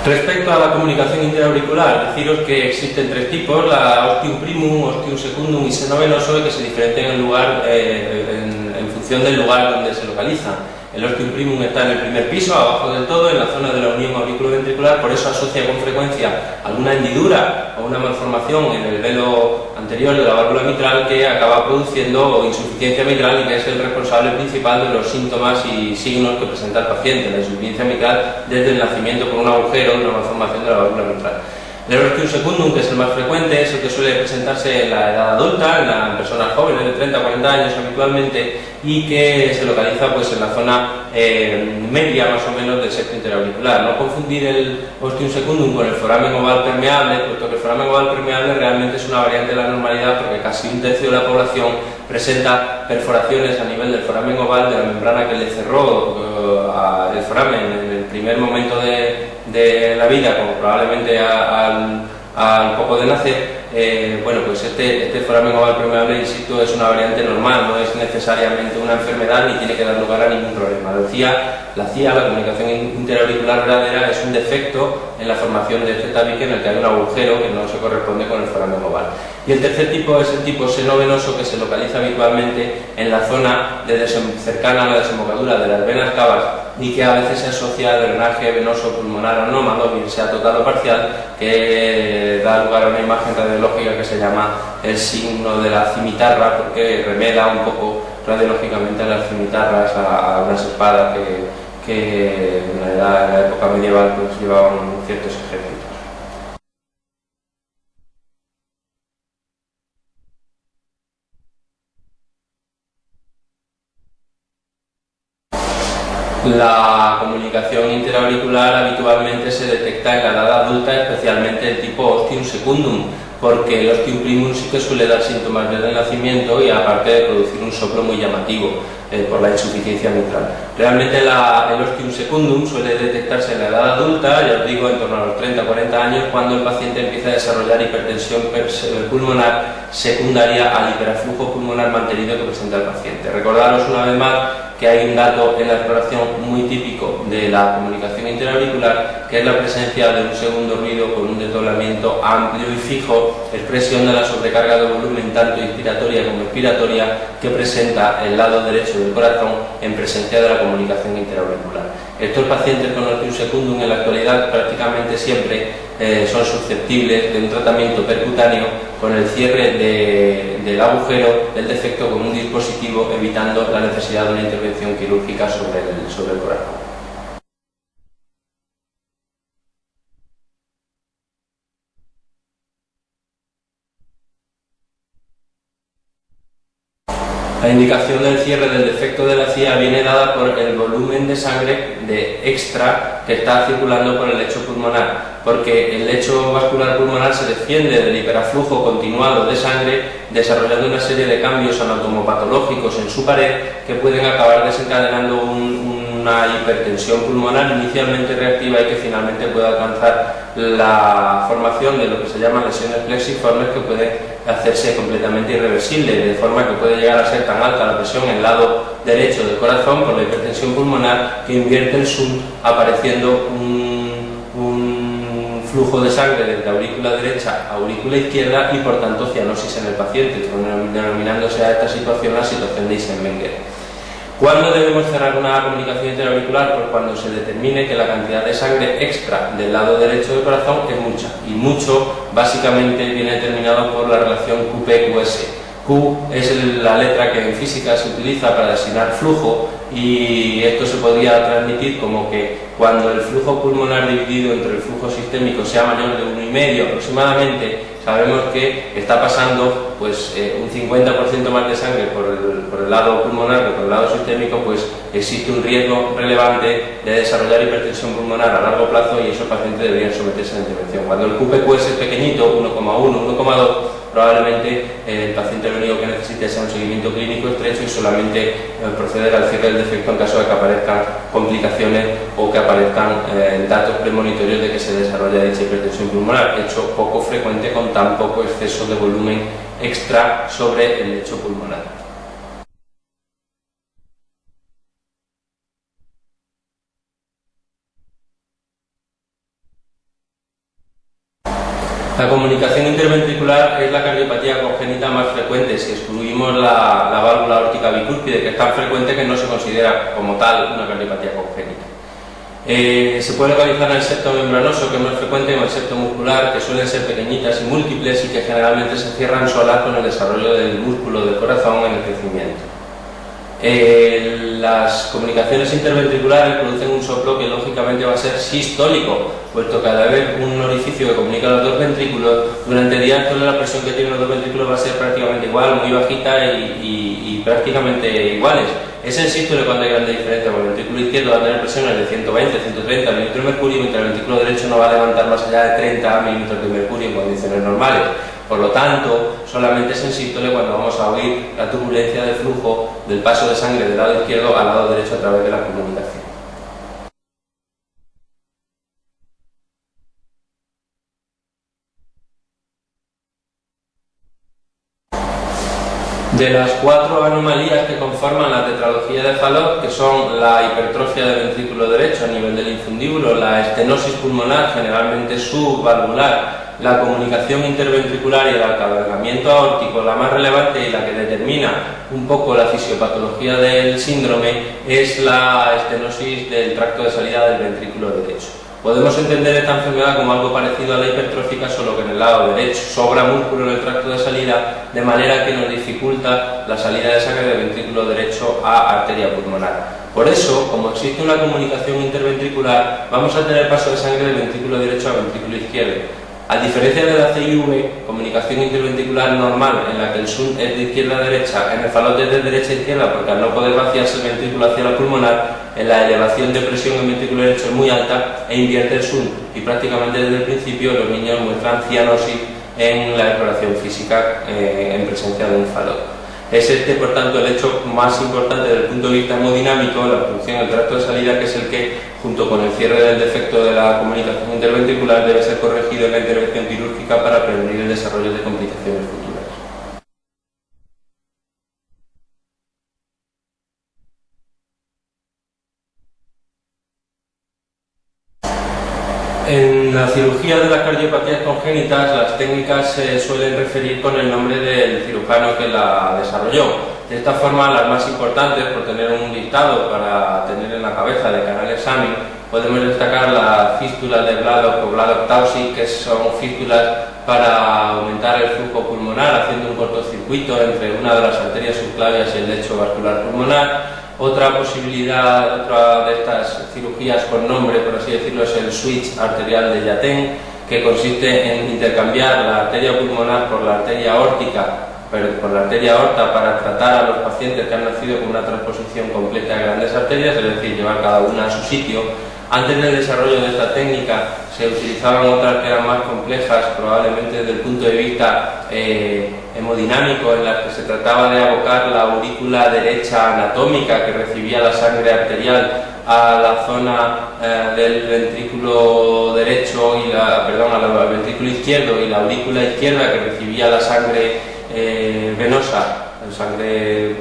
Respecto a la comunicación interauricular, deciros que existen tres tipos: la ostium primum, ostium secundum y seno venoso, que se diferencian en función del lugar donde se localiza. El ostium primum está en el primer piso, abajo del todo, en la zona de la unión auriculoventricular, por eso asocia con frecuencia alguna hendidura o una malformación en el velo anterior de la válvula mitral que acaba produciendo insuficiencia mitral y que es el responsable principal de los síntomas y signos que presenta el paciente, la insuficiencia mitral desde el nacimiento por un agujero, una malformación de la válvula mitral. El ostium secundum, que es el más frecuente, es el que suele presentarse en la edad adulta, en personas jóvenes de 30 a 40 años habitualmente, y que se localiza pues, en la zona media más o menos del septo interauricular. No confundir el ostium secundum con el foramen oval permeable, puesto que el foramen oval permeable realmente es una variante de la normalidad, porque casi un tercio de la población presenta perforaciones a nivel del foramen oval, de la membrana que le cerró el foramen en el primer momento de la vida, como probablemente al poco de nacer. Bueno, pues este foramen oval permeable, insisto, es una variante normal, no es necesariamente una enfermedad ni tiene que dar lugar a ningún problema. La CIA, la comunicación interauricular verdadera, es un defecto en la formación de este tabique en el que hay un agujero que no se corresponde con el foramen oval. Y el tercer tipo es el tipo seno venoso, que se localiza habitualmente en la zona cercana a la desembocadura de las venas cavas y que a veces se asocia a drenaje venoso pulmonar anómalo, bien sea total o parcial, que da lugar a una imagen radiológica que se llama el signo de la cimitarra, porque remeda un poco radiológicamente a las cimitarras, a unas espadas que en la época medieval pues llevaban ciertos ejércitos. La comunicación interauricular habitualmente se detecta en la edad adulta, especialmente el tipo ostium secundum, porque el ostium primum sí que suele dar síntomas desde el nacimiento y aparte de producir un soplo muy llamativo por la insuficiencia mitral. Realmente el ostium secundum suele detectarse en la edad adulta, ya os digo, en torno a los 30-40 años, cuando el paciente empieza a desarrollar hipertensión pulmonar secundaria al hiperaflujo pulmonar mantenido que presenta el paciente. Recordaros una vez más que hay un dato en la exploración muy típico de la comunicación interauricular, que es la presencia de un segundo ruido con un desdoblamiento amplio y fijo, expresión de la sobrecarga de volumen tanto inspiratoria como expiratoria que presenta el lado derecho del corazón en presencia de la comunicación interauricular. Estos pacientes con ostium secundum en la actualidad prácticamente siempre son susceptibles de un tratamiento percutáneo con el cierre del agujero del defecto con un dispositivo, evitando la necesidad de una intervención quirúrgica sobre el corazón. La indicación del cierre del defecto de la CIA viene dada por el volumen de sangre extra que está circulando por el lecho pulmonar, porque el lecho vascular pulmonar se defiende del hiperaflujo continuado de sangre, desarrollando una serie de cambios anatomopatológicos en su pared que pueden acabar desencadenando una hipertensión pulmonar inicialmente reactiva y que finalmente puede alcanzar la formación de lo que se llaman lesiones plexiformes, que puede hacerse completamente irreversible, de forma que puede llegar a ser tan alta la presión en el lado derecho del corazón por la hipertensión pulmonar que invierte el shunt, apareciendo un flujo de sangre desde aurícula derecha a aurícula izquierda y por tanto cianosis en el paciente, denominándose a esta situación la situación de Eisenmenger. ¿Cuándo debemos cerrar una comunicación interauricular? Pues cuando se determine que la cantidad de sangre extra del lado derecho del corazón es mucha, y mucho básicamente viene determinado por la relación QP-QS. Q es la letra que en física se utiliza para designar flujo, y esto se podría transmitir como que cuando el flujo pulmonar dividido entre el flujo sistémico sea mayor de 1,5 aproximadamente, sabemos que está pasando pues, un 50% más de sangre por el lado pulmonar que por el lado sistémico, pues existe un riesgo relevante de desarrollar hipertensión pulmonar a largo plazo, y esos pacientes deberían someterse a la intervención. Cuando el QPQS es pequeñito, 1,1, 1,2, probablemente el paciente lo único que necesite sea un seguimiento clínico estrecho y solamente proceder al cierre del defecto en caso de que aparezcan complicaciones o que aparezcan datos premonitorios de que se desarrolla dicha hipertensión pulmonar, hecho poco frecuente con tan poco exceso de volumen extra sobre el lecho pulmonar. La comunicación interventricular es la cardiopatía congénita más frecuente si excluimos la válvula aórtica bicúspide, que es tan frecuente que no se considera como tal una cardiopatía congénita. Se puede localizar en el septo membranoso, que es más frecuente, en el septo muscular, que suelen ser pequeñitas y múltiples y que generalmente se cierran solas con el desarrollo del músculo del corazón en el crecimiento. Las comunicaciones interventriculares producen un soplo que lógicamente va a ser sistólico, puesto que al haber un orificio que comunica los dos ventrículos, durante el día la presión que tienen los dos ventrículos va a ser prácticamente igual, muy bajita y prácticamente iguales. Es en sístole cuando hay grande diferencia, porque el ventrículo izquierdo va a tener presiones de 120, 130 milímetros de mercurio, mientras el ventrículo derecho no va a levantar más allá de 30 milímetros de mercurio en condiciones normales. Por lo tanto, solamente es en sístole cuando vamos a oír la turbulencia de flujo del paso de sangre del lado izquierdo al lado derecho a través de la comunicación. De las 4 anomalías que conforman la tetralogía de Fallot, que son la hipertrofia del ventrículo derecho a nivel del infundíbulo, la estenosis pulmonar generalmente subvalvular, la comunicación interventricular y el acabalgamiento aórtico, la más relevante y la que determina un poco la fisiopatología del síndrome es la estenosis del tracto de salida del ventrículo derecho. Podemos entender esta enfermedad como algo parecido a la hipertrófica, solo que en el lado derecho sobra músculo en el tracto de salida, de manera que nos dificulta la salida de sangre del ventrículo derecho a arteria pulmonar. Por eso, como existe una comunicación interventricular, vamos a tener paso de sangre del ventrículo derecho al ventrículo izquierdo. A diferencia de la CIV, comunicación interventricular normal, en la que el shunt es de izquierda a derecha, en el Fallot es de derecha a izquierda, porque al no poder vaciarse el ventrículo hacia la pulmonar, en la elevación de presión en el ventrículo derecho es muy alta e invierte el shunt, y prácticamente desde el principio los niños muestran cianosis en la exploración física en presencia de un Fallot. Es este, por tanto, el hecho más importante desde el punto de vista hemodinámico, la obstrucción del tracto de salida, que es el que, junto con el cierre del defecto de la comunicación interventricular, debe ser corregido en la intervención quirúrgica para prevenir el desarrollo de complicaciones futuras. En la cirugía de las cardiopatías congénitas, las técnicas se suelen referir con el nombre del cirujano que la desarrolló. De esta forma, las más importantes, por tener un listado para tener en la cabeza de cara al examen, podemos destacar la fístula de Bladok o Bladok-Taussig, que son fístulas para aumentar el flujo pulmonar, haciendo un cortocircuito entre una de las arterias subclavias y el lecho vascular pulmonar. Otra posibilidad, otra de estas cirugías con nombre, por así decirlo, es el switch arterial de Yaten, que consiste en intercambiar la arteria pulmonar por la arteria aórtica, por la arteria aorta, para tratar a los pacientes que han nacido con una transposición completa de grandes arterias, es decir, llevar cada una a su sitio. Antes del desarrollo de esta técnica se utilizaban otras que eran más complejas, probablemente desde el punto de vista hemodinámico, en las que se trataba de abocar la aurícula derecha anatómica que recibía la sangre arterial a la zona del ventrículo derecho y al ventrículo izquierdo, y la aurícula izquierda que recibía la sangre venosa, sangre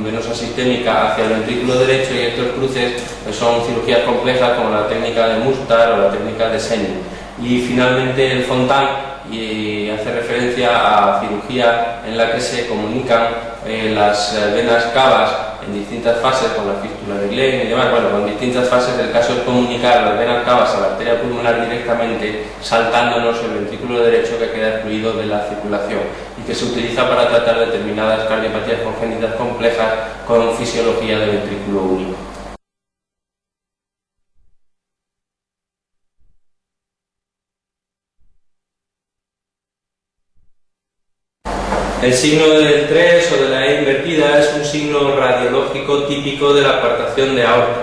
venosa sistémica hacia el ventrículo derecho, y estos cruces son cirugías complejas como la técnica de Mustar o la técnica de Senning. Y finalmente el Fontan hace referencia a cirugía en la que se comunican las venas cavas en distintas fases, con la fístula de Glenn y demás. Bueno, con distintas fases, el caso es comunicar las venas cavas a la arteria pulmonar directamente, saltándonos el ventrículo derecho que queda excluido de la circulación, y que se utiliza para tratar determinadas cardiopatías congénitas complejas con fisiología de ventrículo único. El signo del 3 o de la E invertida es un signo radiológico típico de la apartación de aorta,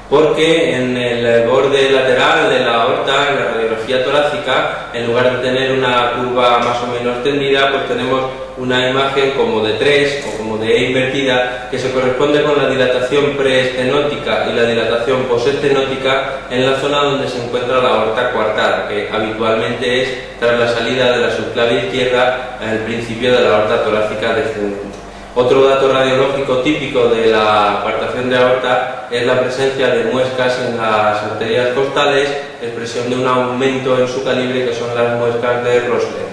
porque en el borde lateral de la aorta, en la radiografía torácica, en lugar de tener una curva más o menos tendida, pues tenemos una imagen como de 3 o como de E invertida, que se corresponde con la dilatación preestenótica y la dilatación postestenótica en la zona donde se encuentra la aorta coartada, que habitualmente es tras la salida de la subclavia izquierda al principio de la aorta torácica descendente. Otro dato radiológico típico de la coartación de aorta es la presencia de muescas en las arterias costales, expresión de un aumento en su calibre, que son las muescas de Rosler.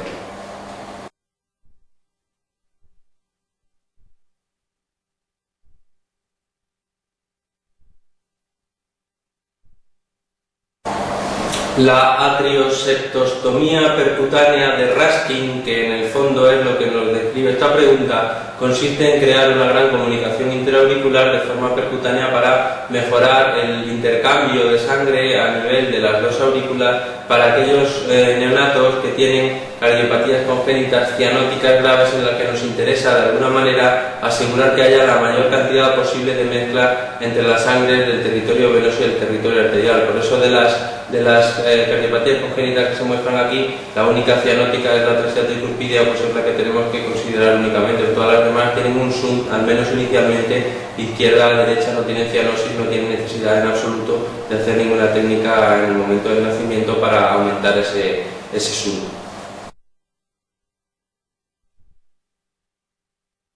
La atrioseptostomía percutánea de Raskin, que en el fondo es lo que nos describe esta pregunta, consiste en crear una gran comunicación interauricular de forma percutánea para mejorar el intercambio de sangre a nivel de las dos aurículas para aquellos neonatos que tienen cardiopatías congénitas cianóticas graves, en las que nos interesa de alguna manera asegurar que haya la mayor cantidad posible de mezcla entre las sangres del territorio venoso y el territorio arterial. Por eso de las cardiopatías congénitas que se muestran aquí, la única cianótica es la atresia tricurpidia, pues es la que tenemos que considerar únicamente. Todas las demás tienen un shunt, al menos inicialmente, izquierda a derecha, no tienen cianosis, no tienen necesidad en absoluto de hacer ninguna técnica en el momento del nacimiento para aumentar ese shunt.